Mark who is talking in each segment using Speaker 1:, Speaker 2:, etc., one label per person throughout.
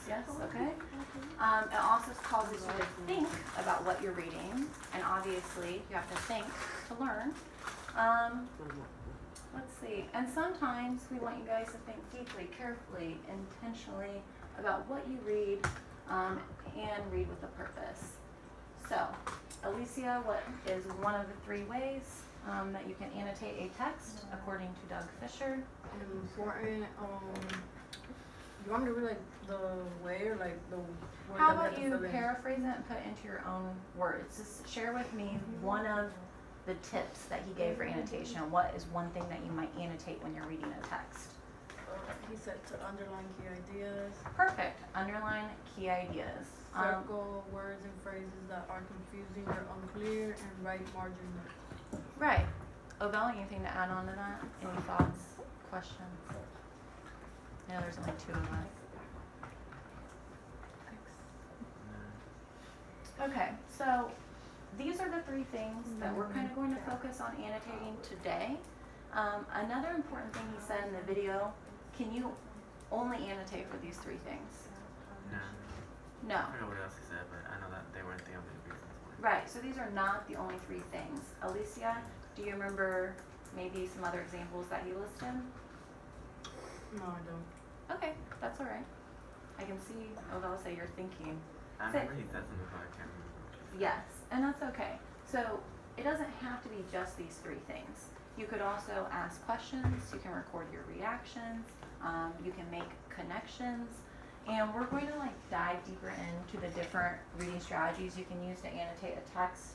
Speaker 1: Yes, okay. It also causes you to think about what you're reading, and obviously you have to think to learn. Let's see, and sometimes we want you guys to think deeply, carefully, intentionally about what you read, and read with a purpose. So, Alicia, what is one of the 3 ways that you can annotate a text according to Doug Fisher?
Speaker 2: Important. You want me to read like the way or like the word?
Speaker 1: How about you paraphrase it and put it into your own words? Just share with me one of the tips that he gave for annotation. What is one thing that you might annotate when you're reading a text?
Speaker 2: He said to underline key ideas.
Speaker 1: Perfect. Underline key ideas.
Speaker 2: Circle words and phrases that are confusing or unclear, and write margin notes.
Speaker 1: Right. Obel, anything to add on to that? Any thoughts, questions? I know there's only 2 of us. Okay, so these are the 3 things that we're kind of going to focus on annotating today. Another important thing he said in the video, can you only annotate for these 3 things? No.
Speaker 3: I don't know what else he said, but I know that they weren't the only reasons.
Speaker 1: Right, so these are not the only 3 things. Alicia, do you remember maybe some other examples that he listed?
Speaker 2: No, I don't.
Speaker 1: Okay, that's all right. I can see Obel say you're thinking.
Speaker 3: I remember he said something, but I can't remember.
Speaker 1: Yes, and that's okay. So it doesn't have to be just these 3 things. You could also ask questions, you can record your reactions, you can make connections, and we're going to dive deeper into the different reading strategies you can use to annotate a text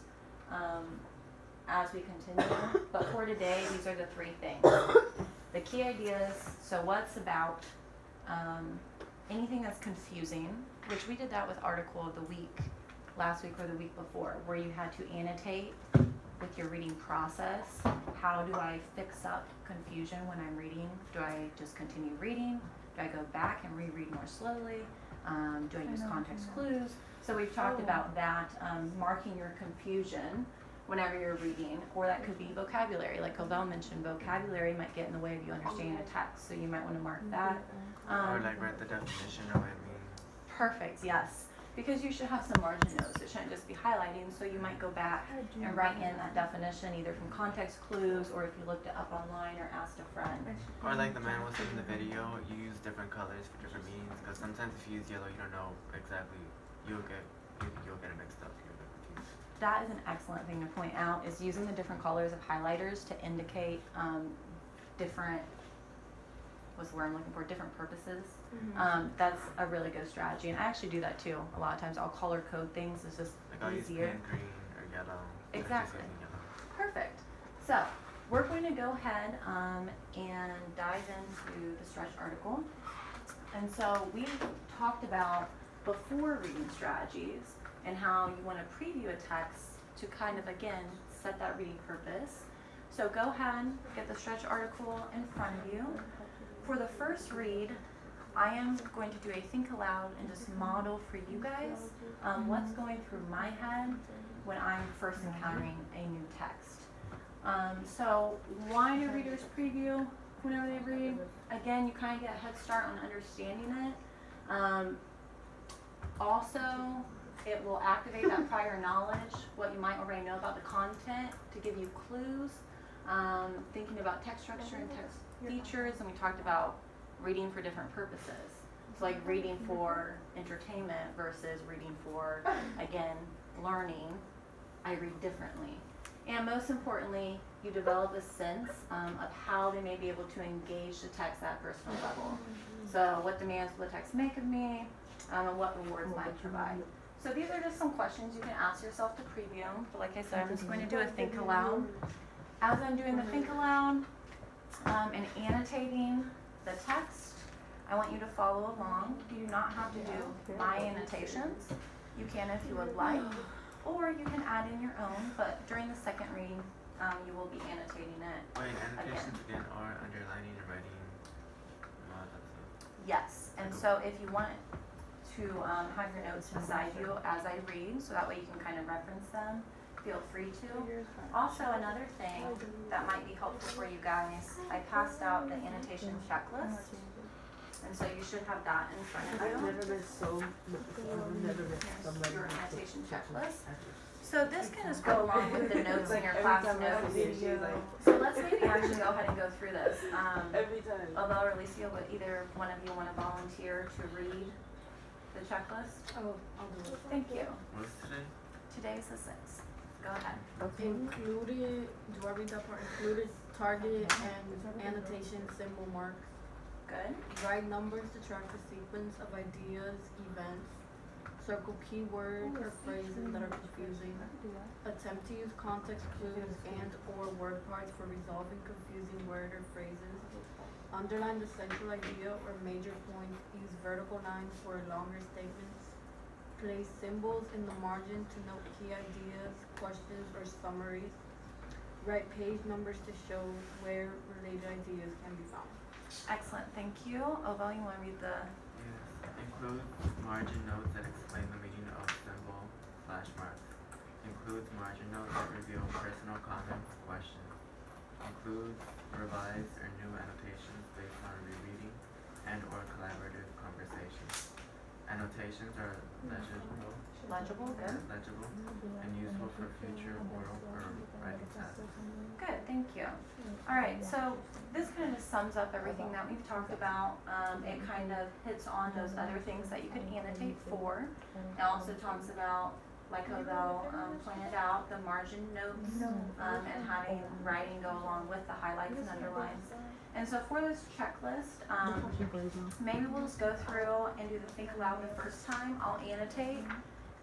Speaker 1: as we continue. But for today, these are the 3 things. The key ideas, so what's about, anything that's confusing, which we did that with article of the week last week or the week before, where you had to annotate with your reading process. How do I fix up confusion when I'm reading? Do I just continue reading? Do I go back and reread more slowly? Do I use context clues? So we've talked about that, marking your confusion whenever you're reading, or that could be vocabulary. Like Covell mentioned, vocabulary might get in the way of you understanding a text, so you might want to mark that.
Speaker 3: Or write the definition of what it means.
Speaker 1: Perfect, yes. Because you should have some margin notes. It shouldn't just be highlighting, so you might go back and write in that definition either from context clues, or if you looked it up online or asked a friend.
Speaker 3: Or like the man was saying in the video, you use different colors for different meanings, because sometimes if you use yellow, you don't know exactly, you'll get it mixed up. You'll get confused.
Speaker 1: That is an excellent thing to point out, is using the different colors of highlighters to indicate different, what's the word I'm looking for, different purposes. That's a really good strategy, and I actually do that too. A lot of times I'll color code things. It's just
Speaker 3: like I'll
Speaker 1: easier.
Speaker 3: Use pink, green, or yellow.
Speaker 1: Exactly.
Speaker 3: Yellow.
Speaker 1: Perfect. So we're going to go ahead and dive into the stretch article. And so we talked about before reading strategies and how you want to preview a text to kind of, again, set that reading purpose. So go ahead, get the stretch article in front of you. For the first read, I am going to do a think aloud and just model for you guys what's going through my head when I'm first encountering a new text. So why do readers preview whenever they read? Again, you kind of get a head start on understanding it. Also, it will activate that prior knowledge, what you might already know about the content, to give you clues. Thinking about text structure and text features, and we talked about reading for different purposes. So like reading for entertainment versus reading for, again, learning. I read differently. And most importantly, you develop a sense of how they may be able to engage the text at a personal level. So what demands will the text make of me, and what rewards might provide. So these are just some questions you can ask yourself to preview. But like I said, I'm just going to do a think aloud. As I'm doing the think aloud and annotating the text, I want you to follow along. You do not have to do my annotations. You can if you would like, or you can add in your own, but during the second reading, you will be annotating it.
Speaker 3: Wait, annotations again are underlining and writing that stuff.
Speaker 1: Yes, and so if you want to have your notes beside you as I read, so that way you can kind of reference them, feel free to. Also, another thing that might be helpful for you guys, I passed out the annotation checklist. And so you should have that in front of
Speaker 4: I've
Speaker 1: you.
Speaker 4: never been so, I've never been somebody.
Speaker 1: Your annotation checklist.
Speaker 4: Ever.
Speaker 1: So this can just go along with the notes in your
Speaker 4: Every
Speaker 1: class
Speaker 4: time I
Speaker 1: notes.
Speaker 4: see it, she's like,
Speaker 1: So let's maybe actually go ahead and go through this.
Speaker 4: every time.
Speaker 1: Although, Alicia, would either one of you want to volunteer to read the checklist?
Speaker 2: Oh, I'll do it.
Speaker 1: Thank you.
Speaker 3: What's today?
Speaker 1: Today's the 6th. Go ahead.
Speaker 2: Included, do I read that part? Included target and annotation symbol marks.
Speaker 1: Good.
Speaker 2: Write numbers to track the sequence of ideas, events. Circle keywords or phrases that are confusing. Attempt to use context clues and or word parts for resolving confusing word or phrases. Underline the central idea or major point. Use vertical lines for longer statements. Place symbols in the margin to note key ideas, questions, or summaries. Write page numbers to show where related ideas can be found.
Speaker 1: Excellent. Thank you. Ovo, you want to read the...
Speaker 3: Yes. Include margin notes that explain the meaning of symbol/marks. Includes margin notes that reveal personal comments, questions. Includes revised or new annotations based on rereading and or collaborative conversations. Annotations are
Speaker 1: Legible? Good.
Speaker 3: legible and useful for future oral or writing tasks.
Speaker 1: Good. Thank you. All right. So this kind of sums up everything that we've talked about. It kind of hits on those other things that you could annotate for. It also talks about, like Ovo pointed out, the margin notes and having writing go along with the highlights and underlines. And so for this checklist, maybe we'll just go through and do the think aloud the first time. I'll annotate,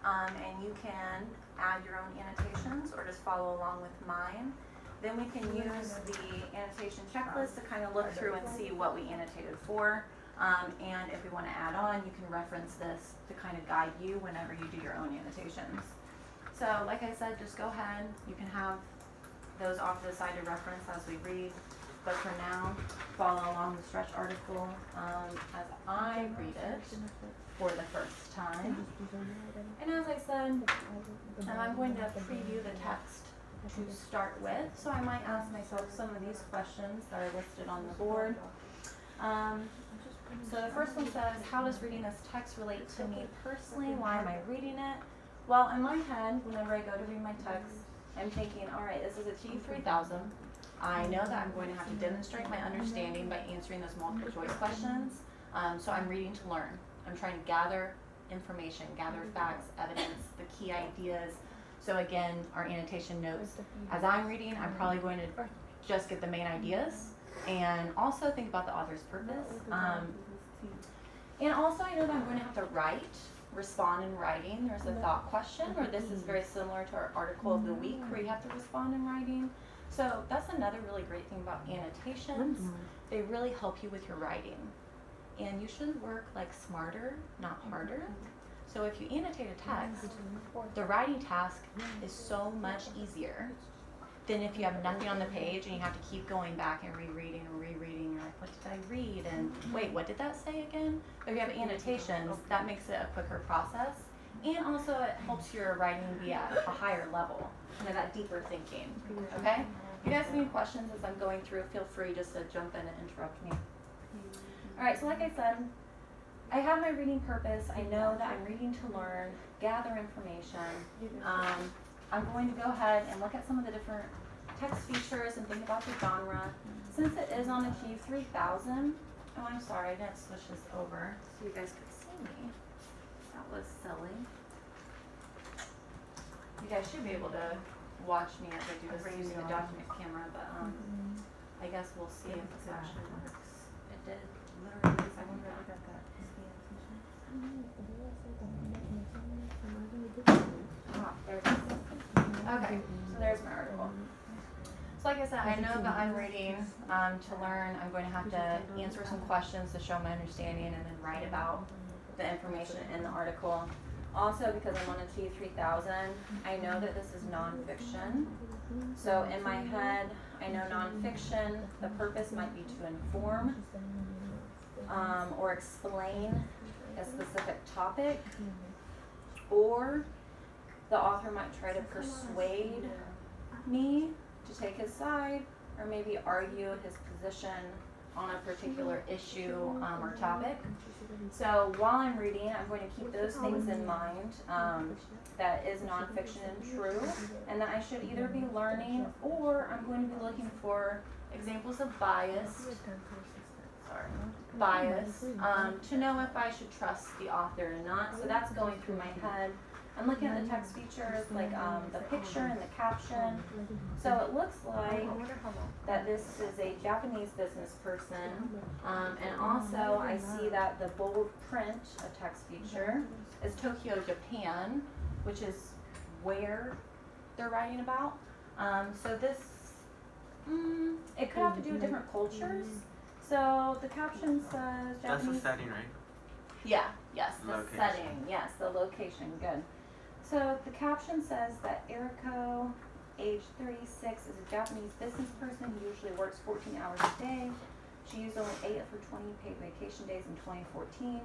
Speaker 1: and you can add your own annotations or just follow along with mine. Then we can use the annotation checklist to kind of look through and see what we annotated for. And if we want to add on, you can reference this to kind of guide you whenever you do your own annotations. So like I said, just go ahead. You can have those off to the side to reference as we read. But for now, follow along the stretch article as I read it for the first time. And as I said, I'm going to preview the text to start with. So I might ask myself some of these questions that are listed on the board. So the first one says, how does reading this text relate to me personally? Why am I reading it? Well, in my head, whenever I go to read my text, I'm thinking, all right, this is a T3000. I know that I'm going to have to demonstrate my understanding by answering those multiple choice questions. So I'm reading to learn. I'm trying to gather information, gather facts, evidence, the key ideas. So again, our annotation notes, as I'm reading, I'm probably going to just get the main ideas and also think about the author's purpose. And also I know that I'm going to have to write, respond in writing. There's a thought question, or this is very similar to our article of the week where you have to respond in writing. So that's another really great thing about annotations. They really help you with your writing. And you should work like smarter, not harder. So if you annotate a text, the writing task is so much easier than if you have nothing on the page and you have to keep going back and rereading and rereading. You're like, what did I read? And wait, what did that say again? If you have annotations, that makes it a quicker process. And also it helps your writing be at a higher level, that deeper thinking, okay? If you guys have any questions as I'm going through, feel free just to jump in and interrupt me. All right, so like I said, I have my reading purpose. I know that I'm reading to learn, gather information. I'm going to go ahead and look at some of the different text features and think about the genre. Since it is on a G3000, oh, I'm sorry, I didn't switch this over so you guys could see me. That was silly. You guys should be able to watch me as I do this using the document camera, but I guess we'll see if this actually works. It did literally a second ago. Ah, there it is. Okay, so there's my article. So like I said, I know that I'm reading to learn. I'm going to have to answer some questions to show my understanding and then write about the information in the article. Also, because I'm on a T3000, I know that this is nonfiction. So in my head, I know nonfiction, the purpose might be to inform or explain a specific topic, or the author might try to persuade me to take his side, or maybe argue his position on a particular issue or topic. So while I'm reading, I'm going to keep those things in mind, that is nonfiction and true, and that I should either be learning or I'm going to be looking for examples of bias, to know if I should trust the author or not. So that's going through my head. I'm looking at the text features, like the picture and the caption. So it looks like that this is a Japanese business person, and also I see that the bold print of text feature is Tokyo, Japan, which is where they're writing about. So this, it could have to do with different cultures. So the caption says
Speaker 3: That's the
Speaker 1: Japanese.
Speaker 3: setting, right?
Speaker 1: Yeah, yes, the
Speaker 3: Location.
Speaker 1: setting, yes, the location, good. So the caption says that Eriko, age 36, is a Japanese business person who usually works 14 hours a day. She used only 8 of her 20 paid vacation days in 2014.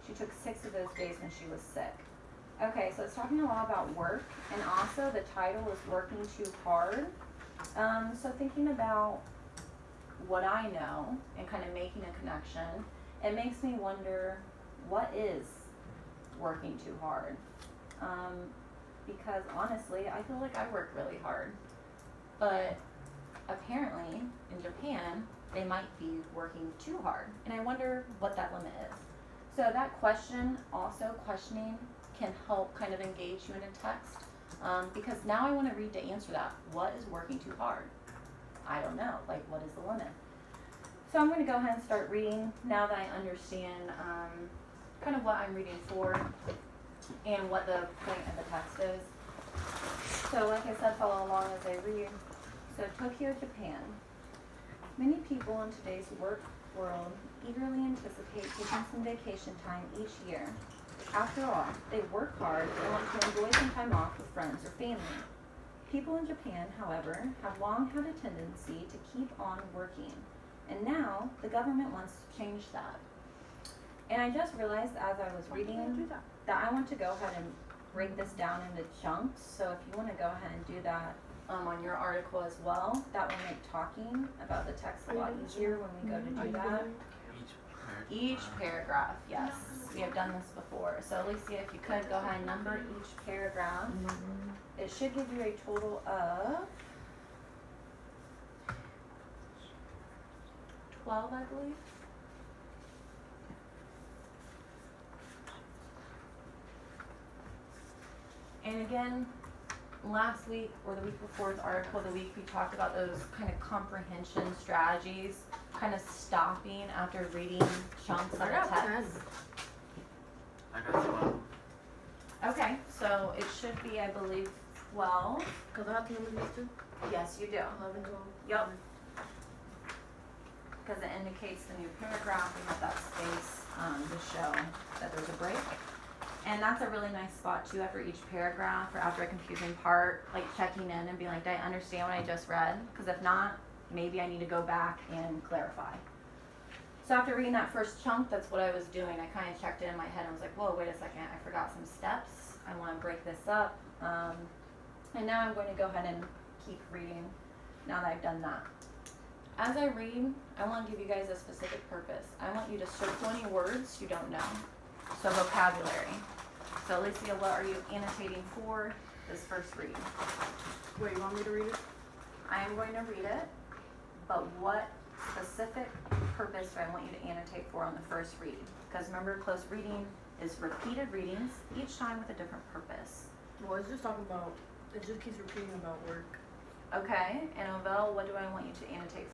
Speaker 1: She took 6 of those days when she was sick. Okay, so it's talking a lot about work, and also the title is Working Too Hard. So thinking about what I know and kind of making a connection, it makes me wonder, what is working too hard? Because honestly, I feel like I work really hard, but apparently in Japan, they might be working too hard, and I wonder what that limit is. So that question, also questioning, can help kind of engage you in a text, because now I want to read to answer that. What is working too hard? I don't know, like what is the limit? So I'm going to go ahead and start reading now that I understand kind of what I'm reading for and what the point of the text is. So like I said, follow along as I read. So Tokyo, Japan. Many people in today's work world eagerly anticipate taking some vacation time each year. After all, they work hard and want to enjoy some time off with friends or family. People in Japan, however, have long had a tendency to keep on working, and now the government wants to change that. And I just realized as I was reading that I want to go ahead and break this down into chunks. So if you want to go ahead and do that on your article as well, that will make talking about the text a lot easier when we go to do that. Each paragraph, yes. We have done this before. So Alicia, if you could go ahead and number each paragraph. It should give you a total of 12, I believe. And again, last week or the week before's article, the week we talked about those kind of comprehension strategies, kind of stopping after reading chunks of the text.
Speaker 3: I got 12.
Speaker 1: Okay, so it should be, I believe, 12.
Speaker 2: Because I have to number these two?
Speaker 1: Yes, you do.
Speaker 2: 11, 12.
Speaker 1: Yep. Because it indicates the new paragraph. We have that space to show that there's a break. And that's a really nice spot too after each paragraph or after a confusing part, like checking in and being like, did I understand what I just read? Because if not, maybe I need to go back and clarify. So after reading that first chunk, that's what I was doing. I kind of checked it in my head and was like, whoa, wait a second, I forgot some steps. I want to break this up. And now I'm going to go ahead and keep reading now that I've done that. As I read, I want to give you guys a specific purpose. I want you to circle any words you don't know. So vocabulary. So Alicia, what are you annotating for this first read?
Speaker 2: Wait, you want me to read it?
Speaker 1: I am going to read it, but what specific purpose do I want you to annotate for on the first read? Because remember, close reading is repeated readings, each time with a different purpose.
Speaker 2: Well, it's just talking about, it just keeps repeating about work.
Speaker 1: Okay, and Ovell, what do I want you to annotate